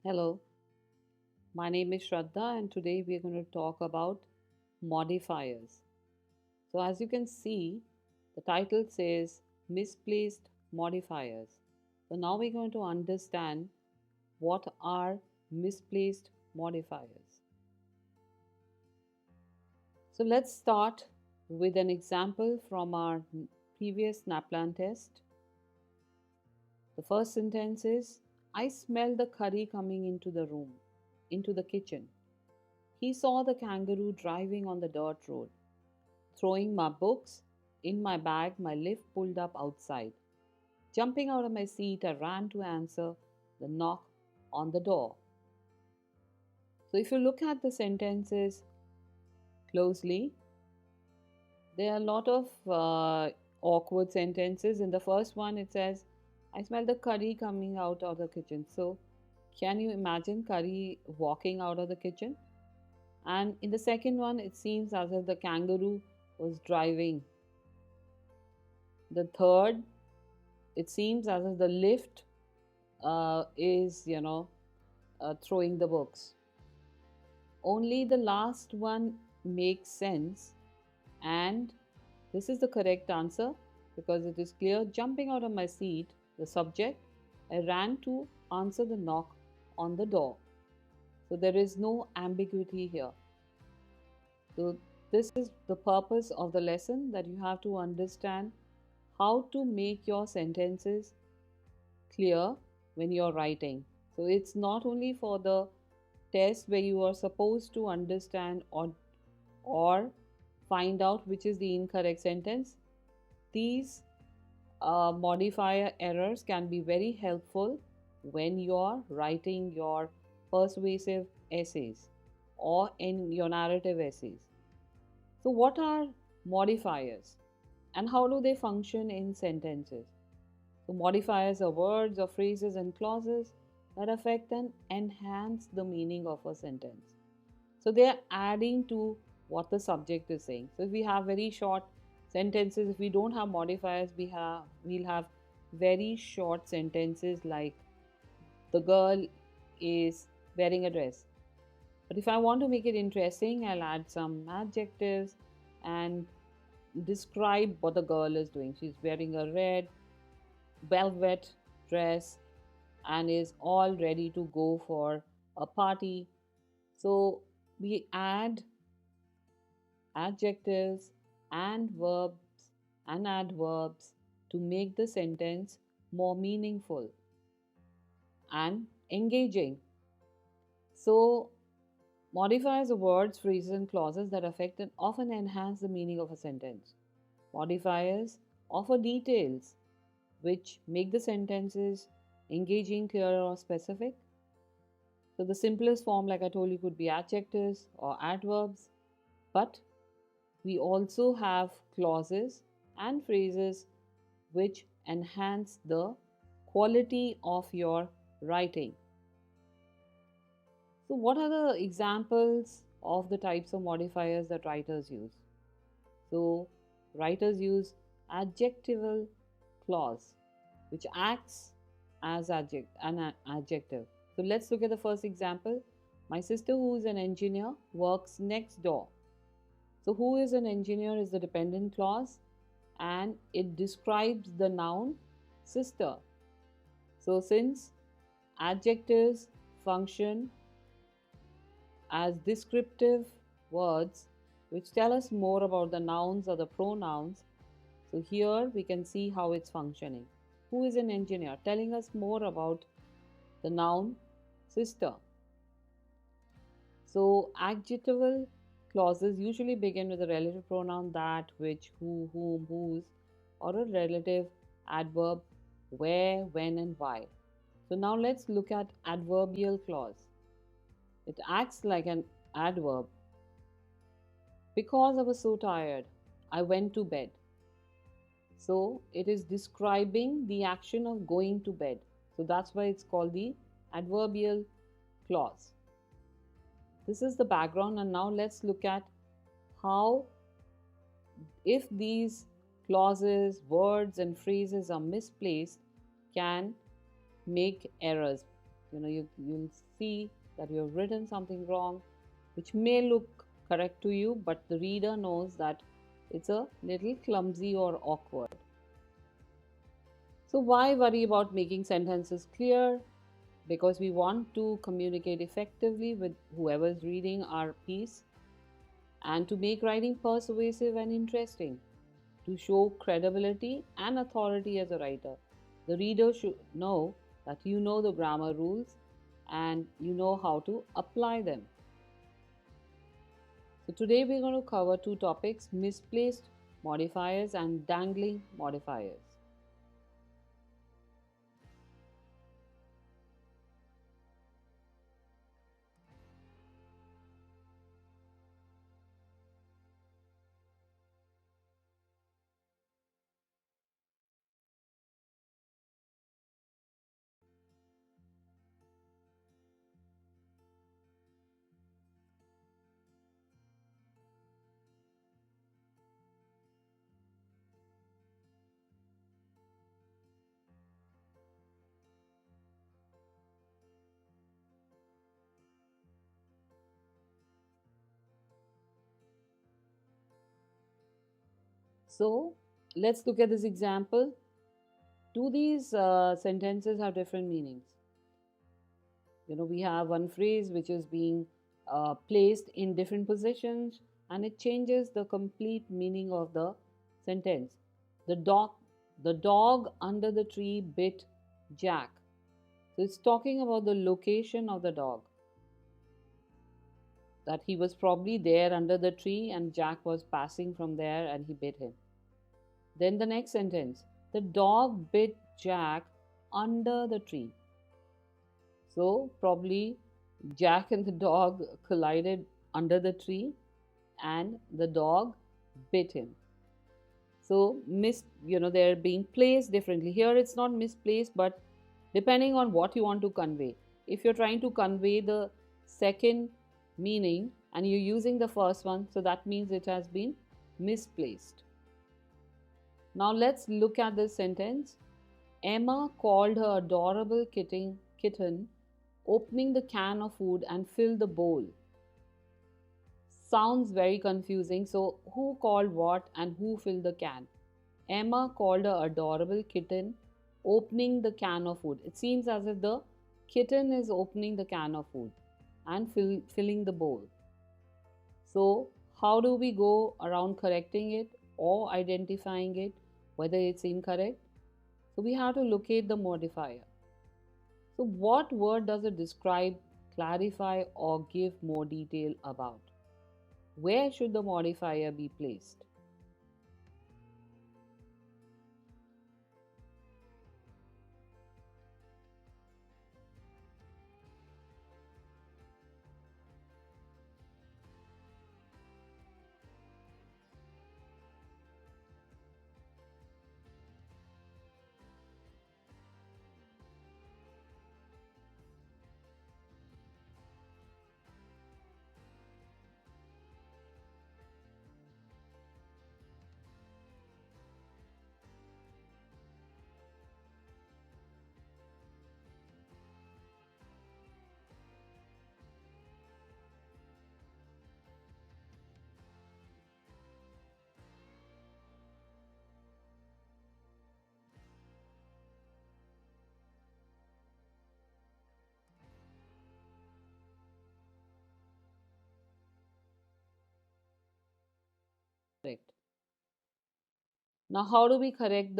Hello, my name is Shraddha, and today we are going to talk about modifiers. So, as you can see, the title says Misplaced Modifiers. So, now we're going to understand what are misplaced modifiers. So, let's start with an example from our previous NAPLAN test. The first sentence is I smell the curry coming into the room, into the kitchen. He saw the kangaroo driving on the dirt road. Throwing my books in my bag, my lift pulled up outside. Jumping out of my seat, I ran to answer the knock on the door. So, if you look at the sentences closely, there are a lot of awkward sentences. In the first one, it says, I smell the curry coming out of the kitchen. So, can you imagine curry walking out of the kitchen? And in the second one, it seems as if the kangaroo was driving. The third, it seems as if the lift is, throwing the books. Only the last one makes sense, and this is the correct answer because it is clear. Jumping out of my seat, the subject, I ran to answer the knock on the door. So there is no ambiguity here. So, this is the purpose of the lesson, that you have to understand how to make your sentences clear when you're writing. So, it's not only for the test where you are supposed to understand or find out which is the incorrect sentence. These modifier errors can be very helpful when you're writing your persuasive essays or in your narrative essays. So, what are modifiers and how do they function in sentences? So, modifiers are words or phrases and clauses that affect and enhance the meaning of a sentence. So, they are adding to what the subject is saying. So, if we have very short sentences, if we don't have modifiers, we'll have very short sentences like the girl is wearing a dress. But if I want to make it interesting, I'll add some adjectives and describe what the girl is doing. She's wearing a red velvet dress and is all ready to go for a party. So we add adjectives and verbs and adverbs to make the sentence more meaningful and engaging. So modifiers are words, phrases, and clauses that affect and often enhance the meaning of a sentence. Modifiers offer details which make the sentences engaging, clear, or specific. So, the simplest form, like I told you, could be adjectives or adverbs, but we also have clauses and phrases which enhance the quality of your writing. So, what are the examples of the types of modifiers that writers use? So, writers use adjectival clause, which acts as an adjective. So, let's look at the first example. My sister, who is an engineer, works next door. So, who is an engineer is the dependent clause and it describes the noun sister. So, since adjectives function as descriptive words which tell us more about the nouns or the pronouns. So here we can see how it's functioning. Who is an engineer? Telling us more about the noun sister. So adjectival clauses usually begin with a relative pronoun that, which, who, whom, whose, or a relative adverb where, when, and why. So now let's look at adverbial clause. It acts like an adverb. Because I was so tired, I went to bed. So it is describing the action of going to bed. So that's why it's called the adverbial clause. This is the background, and now let's look at how, if these clauses, words, and phrases are misplaced, can make errors. you'll see that you've written something wrong, which may look correct to you, but the reader knows that it's a little clumsy or awkward. So why worry about making sentences clear? Because we want to communicate effectively with whoever's reading our piece, and to make writing persuasive and interesting, to show credibility and authority as a writer. The reader should know that you know the grammar rules and you know how to apply them. So today we're going to cover two topics: misplaced modifiers and dangling modifiers. So let's look at this example. Do these sentences have different meanings? We have one phrase which is being placed in different positions, and it changes the complete meaning of the sentence. The dog, the dog under the tree bit Jack. So it's talking about the location of the dog, that he was probably there under the tree and Jack was passing from there and he bit him. Then the next sentence, the dog bit Jack under the tree. So probably Jack and the dog collided under the tree and the dog bit him. So they're being placed differently. Here it's not misplaced, but depending on what you want to convey. If you're trying to convey the second meaning and you're using the first one, so that means it has been misplaced. Now let's look at this sentence. Emma called her adorable kitten, opening the can of food and filled the bowl. Sounds very confusing. So who called what and who filled the can? Emma called her adorable kitten, opening the can of food. It seems as if the kitten is opening the can of food and filling the bowl. So how do we go around correcting it or identifying it, whether it's incorrect? So we have to locate the modifier. So what word does it describe, clarify, or give more detail about? Where should the modifier be placed? Correct. Now, how do we correct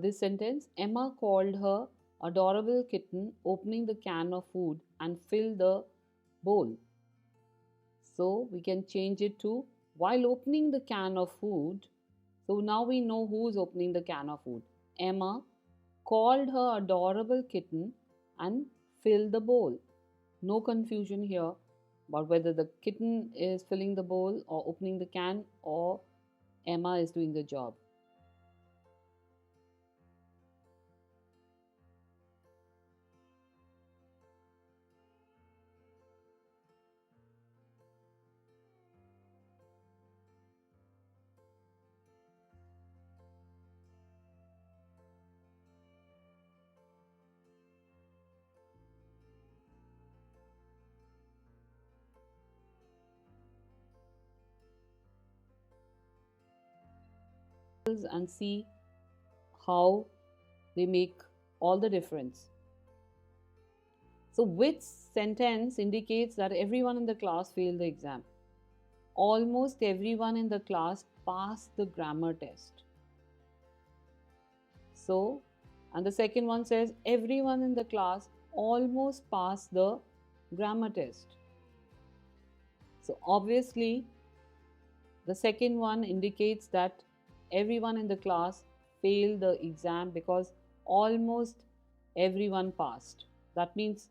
this sentence? Emma called her adorable kitten, opening the can of food and filled the bowl. So we can change it to while opening the can of food. So now we know who's opening the can of food. Emma called her adorable kitten and filled the bowl. No confusion here about whether the kitten is filling the bowl or opening the can, or Emma is doing the job. and see how they make all the difference. So which sentence indicates that everyone in the class failed the exam? Almost everyone in the class passed the grammar test. So, and the second one says everyone in the class almost passed the grammar test. So obviously the second one indicates that everyone in the class failed the exam because almost everyone passed. That means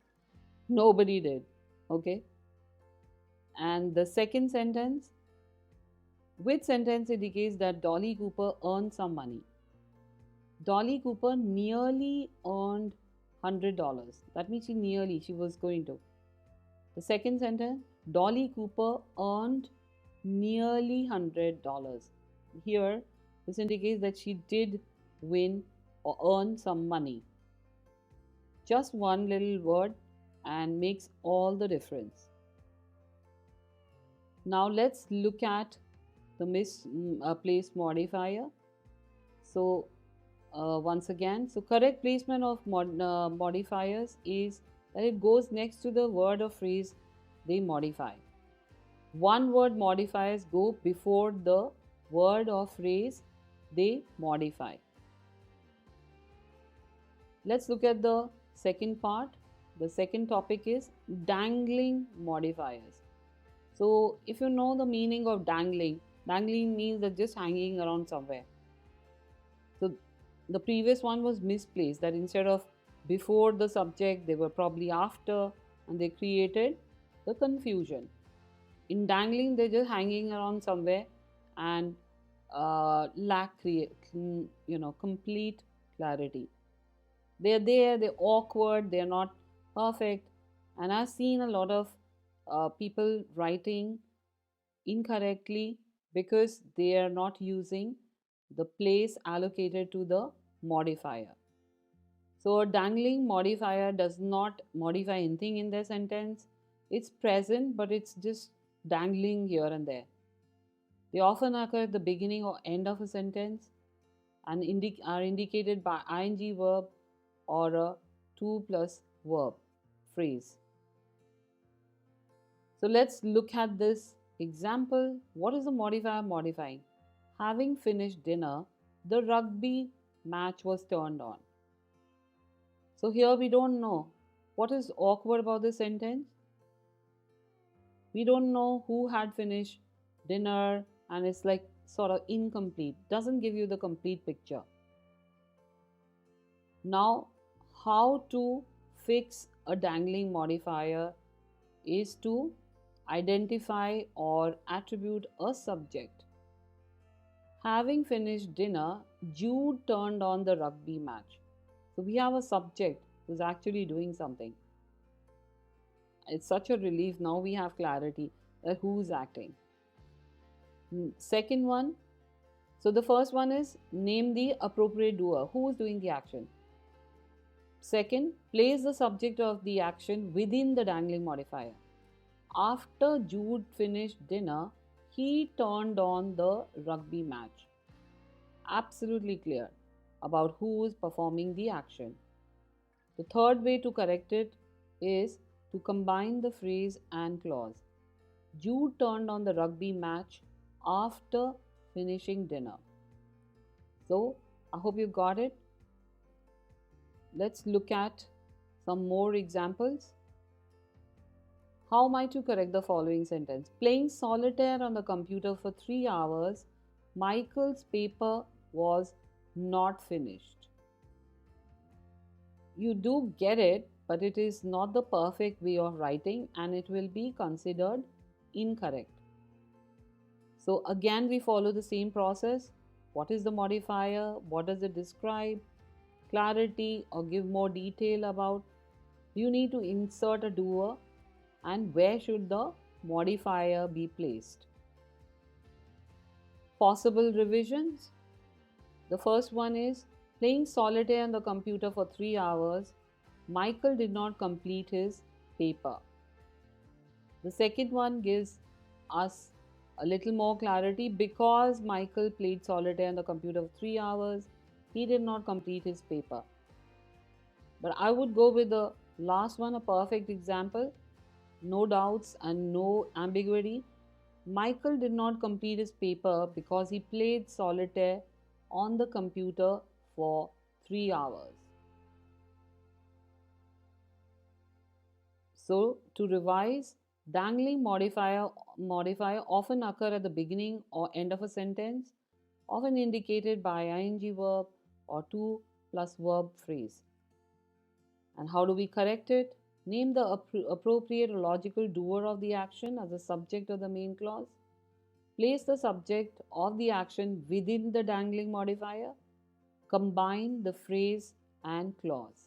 nobody did. Okay. And the second sentence, which sentence indicates that Dolly Cooper earned some money? Dolly Cooper nearly earned $100. That means she was going to. The second sentence, Dolly Cooper earned nearly $100. Here, this indicates that she did win or earn some money. Just one little word and makes all the difference. Now let's look at the misplaced modifier. So once again, so correct placement of modifiers is that it goes next to the word or phrase they modify. One word modifiers go before the word or phrase they modify. Let's look at the second part. The second topic is dangling modifiers. So if you know the meaning of dangling, dangling means that just hanging around somewhere. So the previous one was misplaced, that instead of before the subject, they were probably after, and they created the confusion. In dangling, they're just hanging around somewhere and lack complete clarity. They're there, they're awkward, they're not perfect. And I've seen a lot of people writing incorrectly because they are not using the place allocated to the modifier. So a dangling modifier does not modify anything in their sentence. It's present, but it's just dangling here and there. They often occur at the beginning or end of a sentence and are indicated by ing verb or a to plus verb phrase. So let's look at this example. What is the modifier modifying? Having finished dinner, the rugby match was turned on. So here we don't know. What is awkward about this sentence? We don't know who had finished dinner and it's like sort of incomplete. Doesn't give you the complete picture. Now, how to fix a dangling modifier is to identify or attribute a subject. Having finished dinner, Jude turned on the rugby match. So we have a subject who's actually doing something. It's such a relief. Now we have clarity that who's acting. Second one, so the first one is name the appropriate doer. Who is doing the action? Second, place the subject of the action within the dangling modifier. After Jude finished dinner, he turned on the rugby match. Absolutely clear about who is performing the action. The third way to correct it is to combine the phrase and clause. Jude turned on the rugby match after finishing dinner. So, I hope you got it. Let's look at some more examples. How am I to correct the following sentence? Playing solitaire on the computer for 3 hours, Michael's paper was not finished. You do get it, but it is not the perfect way of writing and it will be considered incorrect. So again, we follow the same process. What is the modifier? What does it describe? Clarity or give more detail about. You need to insert a doer and where should the modifier be placed. Possible revisions. The first one is playing solitaire on the computer for 3 hours. Michael did not complete his paper. The second one gives us A little more clarity: because Michael played solitaire on the computer for 3 hours, he did not complete his paper. But I would go with the last one, a perfect example, no doubts and no ambiguity. Michael did not complete his paper because he played solitaire on the computer for 3 hours. So, to revise, dangling modifier often occur at the beginning or end of a sentence, often indicated by ing verb or to plus verb phrase. And how do we correct it? Name the appropriate or logical doer of the action as the subject of the main clause. Place the subject of the action within the dangling modifier. Combine the phrase and clause.